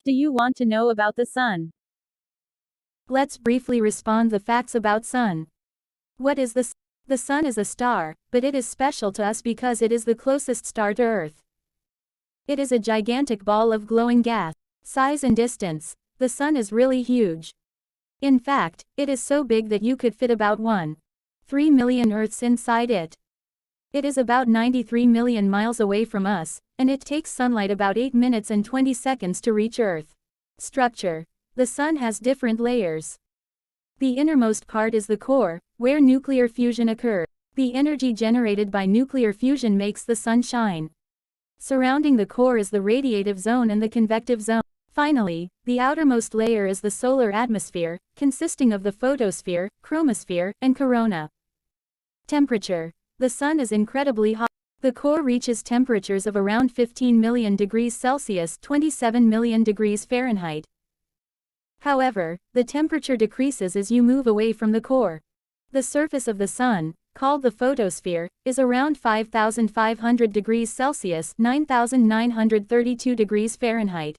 do you want to know about the Sun? Let's briefly respond the facts about Sun. What is the Sun? The Sun is a star, but it is special to us because it is the closest star to Earth. It is a gigantic ball of glowing gas. Size and distance, the Sun is really huge. In fact, it is so big that you could fit about 1.3 million Earths inside it. It is about 93 million miles away from us, and it takes sunlight about 8 minutes and 20 seconds to reach Earth. Structure. The Sun has different layers. The innermost part is the core, where nuclear fusion occurs. The energy generated by nuclear fusion makes the Sun shine. Surrounding the core is the radiative zone and the convective zone. Finally, the outermost layer is the solar atmosphere, consisting of the photosphere, chromosphere, and corona. Temperature. The Sun is incredibly hot. The core reaches temperatures of around 15 million degrees Celsius, 27 million degrees Fahrenheit. However, the temperature decreases as you move away from the core. The surface of the Sun, called the photosphere, is around 5,500 degrees Celsius, 9,932 degrees Fahrenheit.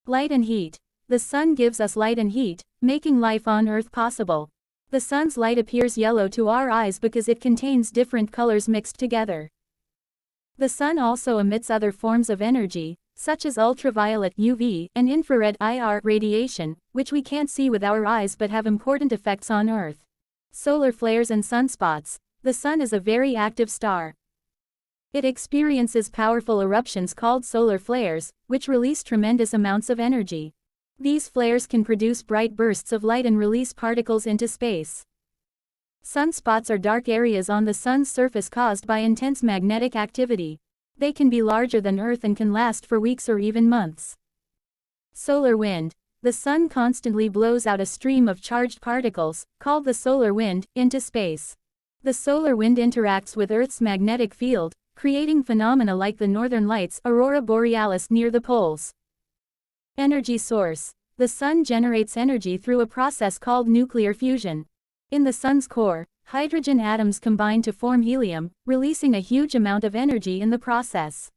Light and heat. The Sun gives us light and heat, making life on Earth possible. The Sun's light appears yellow to our eyes because it contains different colors mixed together. The Sun also emits other forms of energy, such as ultraviolet UV and infrared IR radiation, which we can't see with our eyes but have important effects on Earth. Solar flares and sunspots. The Sun is a very active star. It experiences powerful eruptions called solar flares, which release tremendous amounts of energy. These flares can produce bright bursts of light and release particles into space. Sunspots are dark areas on the Sun's surface caused by intense magnetic activity. They can be larger than Earth and can last for weeks or even months. Solar wind. The Sun constantly blows out a stream of charged particles, called the solar wind, into space. The solar wind interacts with Earth's magnetic field, creating phenomena like the northern lights, Aurora Borealis near the poles. Energy source. The Sun generates energy through a process called nuclear fusion. In the Sun's core, hydrogen atoms combine to form helium, releasing a huge amount of energy in the process.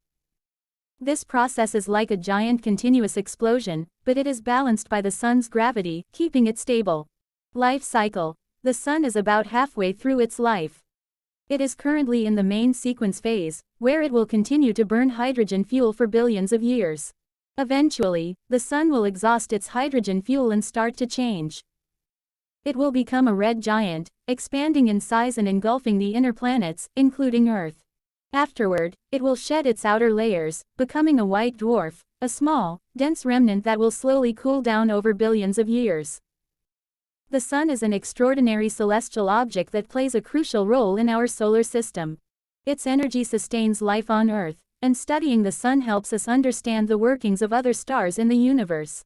This process is like a giant continuous explosion, but it is balanced by the Sun's gravity, keeping it stable. Life cycle. The Sun is about halfway through its life. It is currently in the main sequence phase, where it will continue to burn hydrogen fuel for billions of years. Eventually, the Sun will exhaust its hydrogen fuel and start to change. It will become a red giant, expanding in size and engulfing the inner planets, including Earth. Afterward, it will shed its outer layers, becoming a white dwarf, a small, dense remnant that will slowly cool down over billions of years. The Sun is an extraordinary celestial object that plays a crucial role in our solar system. Its energy sustains life on Earth, and studying the Sun helps us understand the workings of other stars in the universe.